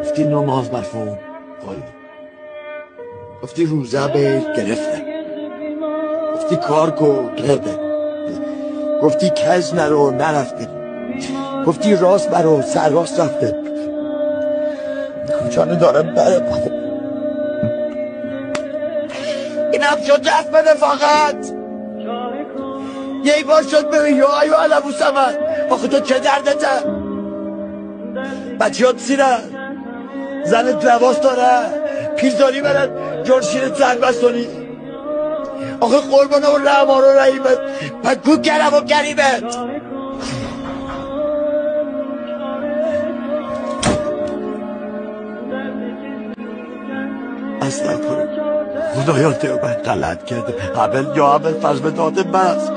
گفتی نماز مفهوم قایدی، گفتی روزه به گرفته، گفتی کار کو کرده، گفتی کج نرو نرفته، گفتی راست برو سر راست رفته. جانو دارم بره اینم شد دست بده فقط یه بار شد ببین یا ایو علمو سمن. آخه تو چه دردته؟ بچه ها سیرن، زنت لباس داره، پیرزاری برن جرشیرت زن بستونی. آخه قربانه و رحمان و رحیمت پکو کرم و گریمت. استغفر خدایا تو من غلط کرده. اول یا اول فرض به داده بس